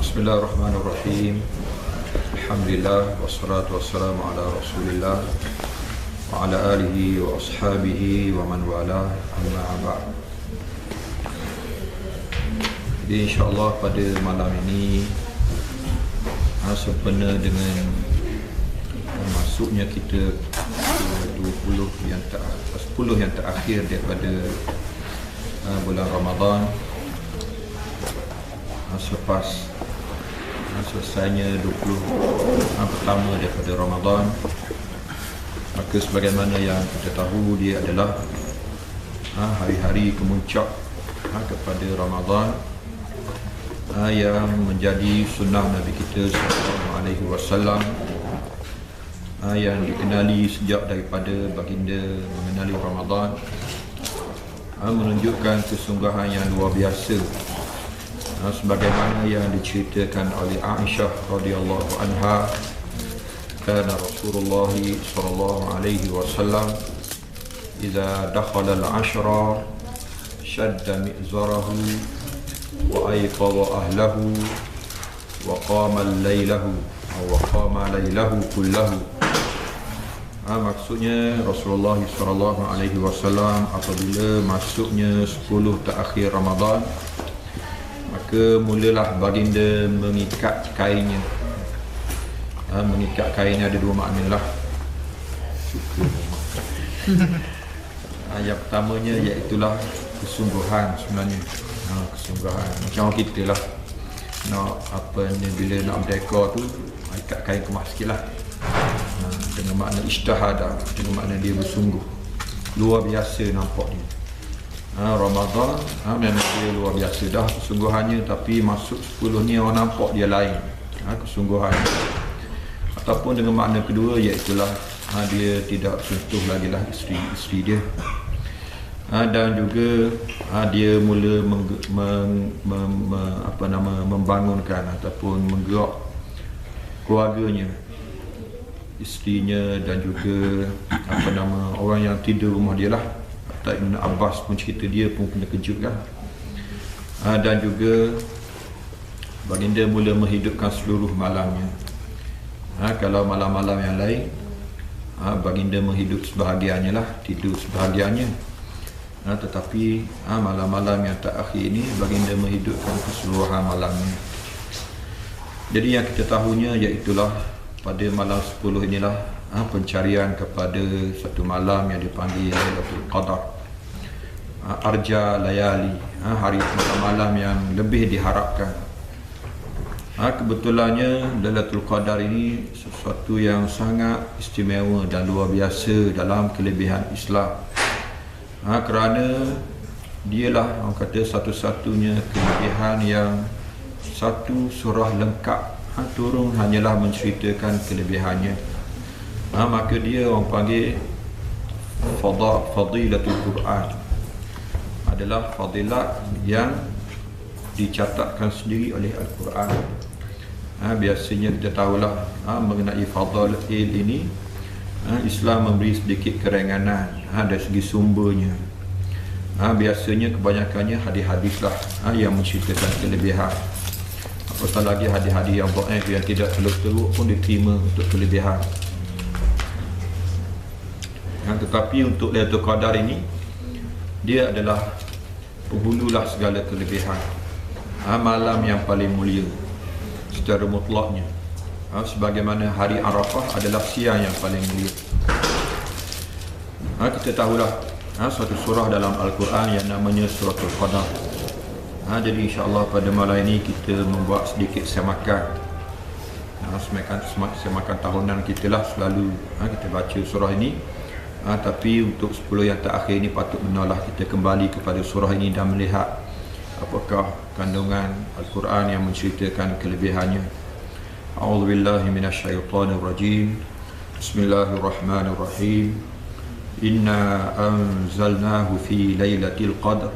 Bismillahirrahmanirrahim. Alhamdulillah wassalatu wassalamu ala Rasulillah wa ala alihi wa ashabihi wa man wala, amma ba'd. Jadi insya-Allah pada malam ini sempena dengan masuknya kita ke 10 yang terakhir daripada bulan Ramadan, selepas selesainya 20 pertama daripada Ramadan, maka sebagaimana yang kita tahu, dia adalah hari-hari kemuncak kepada Ramadan, yang menjadi sunnah Nabi kita SAW, yang dikenali sejak daripada baginda mengenali Ramadan, menunjukkan kesungguhan yang luar biasa, sebagaimana yang diceritakan oleh Aisyah radhiyallahu anha, kana Rasulullah sallallahu alaihi wasallam idza dakhala al-ashra shadda mi'zarahu wa ayqadha ahlahu wa qama laylahu kullahu. Maksudnya Rasulullah sallallahu alaihi wasallam apabila masuknya 10 terakhir Ramadan, maka mulalah baginda mengikat kainnya. Mengikat kainnya ada dua makna lah. Yang pertamanya iaitulah kesungguhan sebenarnya. Kesungguhan macam kita lah nak apa ni, bila nak merdeka tu ikat kain kemas sikit lah, dengan makna ijtihadah, dengan makna dia bersungguh. Luar biasa nampak dia. Ramadan memang dia luar biasa dah kesungguhannya, tapi masuk 10 ni orang nampak dia lain kesungguhan. Ataupun dengan makna kedua, iaitulah dia tidak sentuh lagi lah isteri dia, dan juga dia mula membangunkan ataupun menggerak keluarganya, isterinya dan juga orang yang tidur rumah dia lah. Ibn Abbas pun cerita dia pun kena kejut kan. Dan juga baginda mula menghidupkan seluruh malamnya. Kalau malam-malam yang lain, baginda menghidup sebahagiannya lah, tidur sebahagiannya. Tetapi malam-malam yang terakhir ini baginda menghidupkan keseluruhan malamnya. Jadi yang kita tahunya iaitulah pada malam 10 inilah pencarian kepada satu malam yang dipanggil Lailatul Qadar, arja layali, hari malam-malam yang lebih diharapkan. Kebetulannya Lailatul Qadar ini sesuatu yang sangat istimewa dan luar biasa dalam kelebihan Islam, kerana dialah orang kata satu-satunya kelebihan yang satu surah lengkap turun hanyalah menceritakan kelebihannya. Maka dia orang panggil Fadilatul Quran, adalah fadilat yang dicatatkan sendiri oleh Al-Quran. Biasanya kita tahulah mengenai fadail ini, Islam memberi sedikit kerenganan dari segi sumbernya. Biasanya kebanyakannya hadis-hadis lah yang menceritakan kelebihan. Apatah lagi hadis-hadis yang dhaif yang tidak teruk pun diterima untuk kelebihan. Tetapi untuk Lailatul Qadar ini, dia adalah penghululah segala kelebihan, malam yang paling mulia secara mutlaknya, sebagaimana hari Arafah adalah siang yang paling mulia. Kita tahulah suatu surah dalam Al-Quran yang namanya Suratul Qadar. Jadi insya-Allah pada malam ini kita membuat sedikit semakan, semakan tahunan kita lah, selalu kita baca surah ini. Tapi untuk 10 yang terakhir ini patut benarlah kita kembali kepada surah ini dan melihat apakah kandungan Al-Quran yang menceritakan kelebihannya. A'udzubillahi minasyaitonirrajim. Bismillahirrahmanirrahim. Inna anzalnahu fi lailatul qadr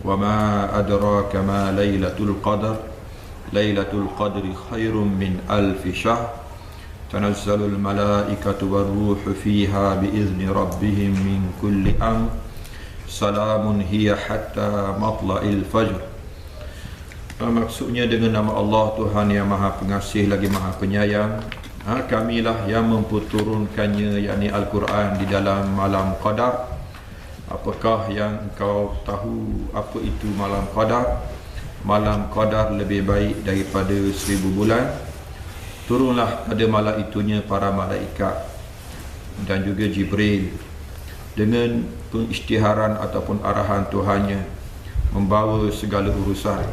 wa ma adraka ma lailatul qadr. Lailatul qadri khairum min alfi syahr. Tanazzalul malaikatu warruhu fiha biizni rabbihim min kulli amr. Salamun hiya hatta matla'il fajr. Maksudnya dengan nama Allah, Tuhan yang Maha Pengasih lagi Maha Penyayang. Kamilah yang memperturunkannya, yakni Al-Quran, di dalam malam Qadar. Apakah yang engkau tahu apa itu malam Qadar? Malam Qadar lebih baik daripada 1000 bulan. Turunlah pada malam itunya para malaikat dan juga Jibril dengan pengisytiharan ataupun arahan Tuhannya, membawa segala urusan.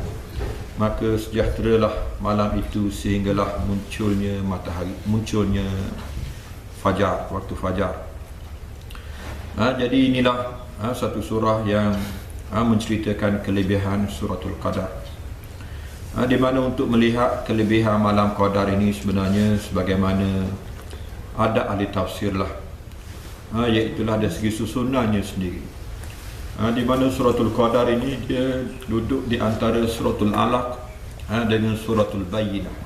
Maka sejahteralah malam itu sehinggalah munculnya matahari, munculnya fajar, waktu fajar. Jadi inilah satu surah yang menceritakan kelebihan suratul Qadar. Di mana untuk melihat kelebihan malam Qadar ini sebenarnya sebagaimana ada ahli tafsir lah, iaitulah dari segi susunannya sendiri. Di mana suratul Qadar ini dia duduk di antara suratul Alaq dengan suratul Bayyinah.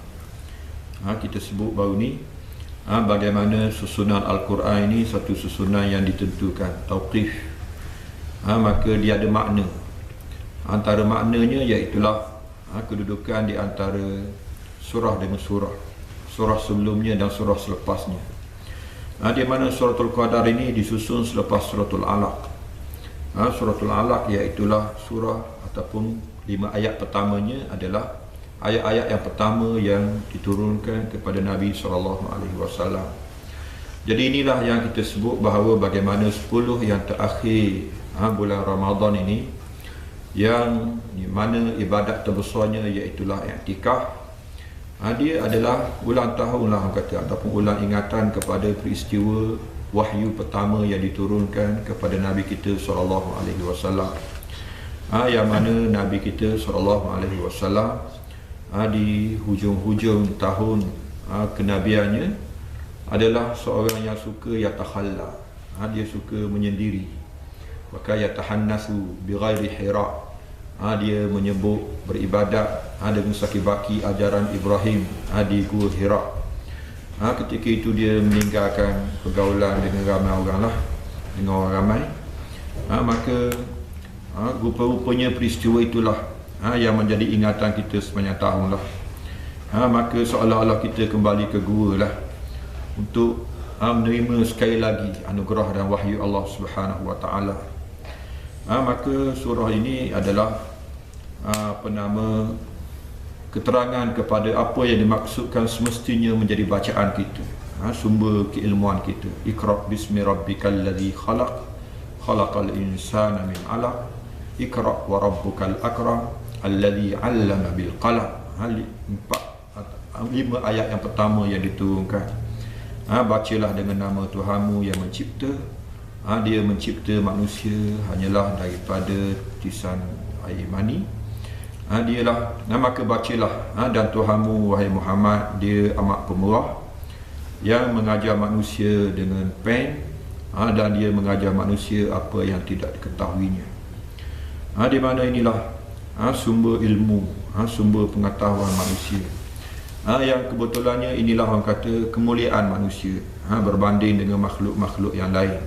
Kita sebut baru ni bagaimana susunan Al-Quran ini satu susunan yang ditentukan, tauqif. Maka dia ada makna. Antara maknanya iaitulah kedudukan di antara surah dengan surah, surah sebelumnya dan surah selepasnya. Di mana suratul Qadar ini disusun selepas suratul Alaq. Suratul Alaq iaitulah surah ataupun 5 ayat pertamanya adalah ayat-ayat yang pertama yang diturunkan kepada Nabi SAW. Jadi inilah yang kita sebut bahawa bagaimana 10 yang terakhir bulan Ramadan ini, yang di mana ibadat terbesarnya iaitulah i'tikaf. Dia adalah ulang tahun lah orang kata, ataupun ulang ingatan kepada peristiwa wahyu pertama yang diturunkan kepada Nabi kita SAW. Yang mana Nabi kita SAW di hujung-hujung tahun kenabiannya adalah seorang yang suka yatakhalla. Dia suka menyendiri. Maka yatahannasu bighairi hira. Dia menyebut beribadat dengan sakibaki ajaran Ibrahim di Gua Hira. Ketika itu dia meninggalkan pergaulan dengan ramai orang lah, dengan orang ramai. Maka rupa-rupanya peristiwa itulah yang menjadi ingatan kita sepanjang tahun lah. Maka seolah-olah kita kembali ke gua lah untuk menerima sekali lagi anugerah dan wahyu Allah Subhanahu Wa Taala. Maka surah ini adalah keterangan kepada apa yang dimaksudkan semestinya menjadi bacaan kita, sumber keilmuan kita. Iqra bismi rabbikal ladzi khalaq, khalaqal insana min 'alaq, iqra wa rabbukal akram alladzi 'allama bil qalam. 5 ayat yang pertama yang diturunkan. Bacalah dengan nama Tuhanmu yang mencipta. Dia mencipta manusia hanyalah daripada tisan air mani. Dialah, maka bacalah, dan Tuhanmu wahai Muhammad, dia amat pemurah, yang mengajar manusia dengan pen, dan dia mengajar manusia apa yang tidak diketahuinya. Di mana inilah sumber ilmu, sumber pengetahuan manusia. Yang kebetulannya inilah orang kata kemuliaan manusia berbanding dengan makhluk-makhluk yang lain.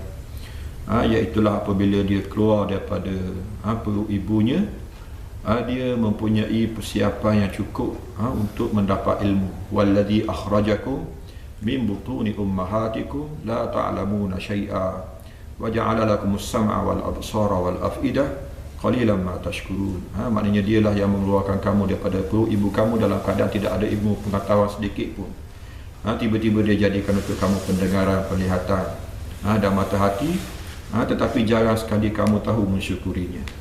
Iaitulah apabila dia keluar daripada perut ibunya, dia mempunyai persiapan yang cukup untuk mendapat ilmu. Walladzi akhrajakum min butuni ummahatikum la ta'lamuna syai'a wa ja'ala lakumus sam'a wal absara wal af'idah qalilan ma tashkurun. Maknanya dialah yang mengeluarkan kamu daripada perut ibu kamu dalam keadaan tidak ada ilmu pengetahuan sedikit pun. Tiba-tiba dia jadikan untuk kamu pendengaran, penglihatan dan mata hati, tetapi jarang sekali kamu tahu mensyukurinya.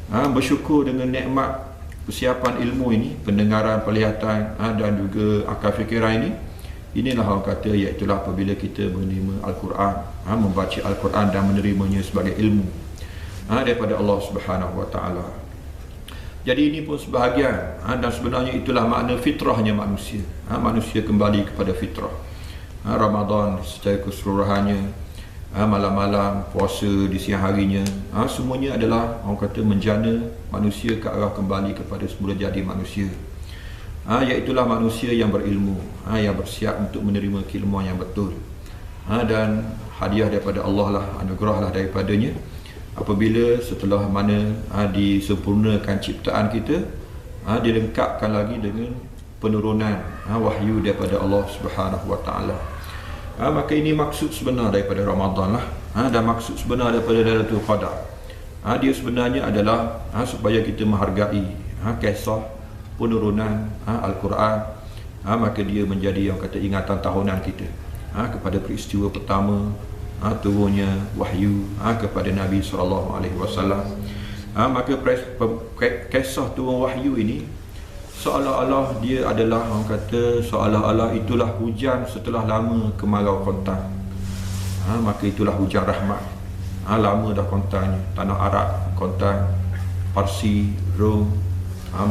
Bersyukur dengan nikmat persiapan ilmu ini, pendengaran, penglihatan dan juga akal fikiran ini. Inilah orang kata iaitulah apabila kita menerima Al-Quran, membaca Al-Quran dan menerimanya sebagai ilmu daripada Allah Subhanahu Wa Taala. Jadi ini pun sebahagian, dan sebenarnya itulah makna fitrahnya manusia. Manusia kembali kepada fitrah. Ramadan secara keseluruhannya, malam-malam, puasa di siang harinya, semuanya adalah orang kata menjana manusia ke arah kembali kepada semula jadi manusia. Iaitulah manusia yang berilmu, yang bersiap untuk menerima keilmuan yang betul, dan hadiah daripada Allah lah, anugerah lah daripadanya apabila setelah mana disempurnakan ciptaan kita, dilengkapkan lagi dengan penurunan wahyu daripada Allah Subhanahu Wa Taala. Maka ini maksud sebenar daripada Ramadan lah, dan maksud sebenar daripada Lailatul Qadar. Dia sebenarnya adalah supaya kita menghargai kisah penurunan Al-Quran. Maka dia menjadi yang kata ingatan tahunan kita kepada peristiwa pertama turunnya wahyu kepada Nabi SAW. Maka kisah turun wahyu ini seolah-olah dia adalah, orang kata seolah-olah itulah hujan setelah lama kemarau kontan. Maka itulah hujan rahmat. Lama dah kontannya, tanah Arab kontan, Parsi, Rom,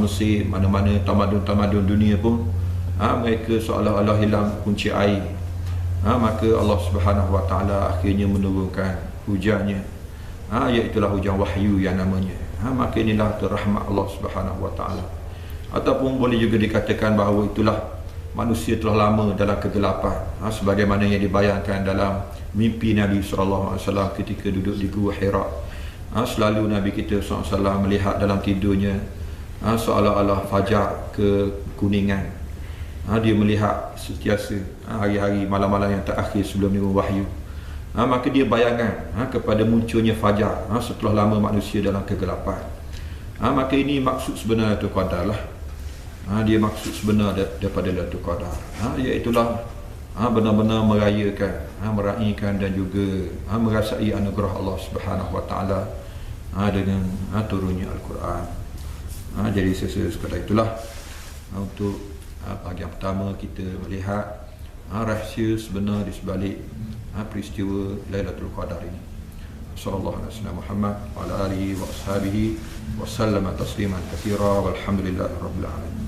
Mesir, mana-mana tamadun-tamadun dunia pun mereka seolah-olah hilang kunci air. Maka Allah Subhanahu Wa Taala akhirnya menurunkan hujannya, iaitulah hujan wahyu yang namanya. Maka inilah rahmat Allah Subhanahu Wa Taala. Ataupun boleh juga dikatakan bahawa itulah manusia telah lama dalam kegelapan, sebagaimana yang dibayangkan dalam mimpi Nabi SAW ketika duduk di Gua Hira. Selalu Nabi kita SAW melihat dalam tidurnya seolah-olah fajar kekuningan. Dia melihat sentiasa hari-hari malam-malam yang terakhir sebelum turun wahyu. Maka dia bayangan kepada munculnya fajar setelah lama manusia dalam kegelapan. Maka ini maksud sebenar Lailatul Qadar lah. Dia maksud sebenar daripada Lailatul Qadar, iaitulah benar-benar merayakan, meraihkan dan juga merasai anugerah Allah Subhanahu Wa Taala dengan turunnya Al-Quran. Jadi sekadar itulah untuk bahagian pertama kita melihat rahsia sebenar di sebalik peristiwa Lailatul Qadar ini. Sallallahu alaihi wasallam Muhammad wa ala alihi wa ashabihi wa sallama tasliman katsira walhamdulillahirabbil alamin.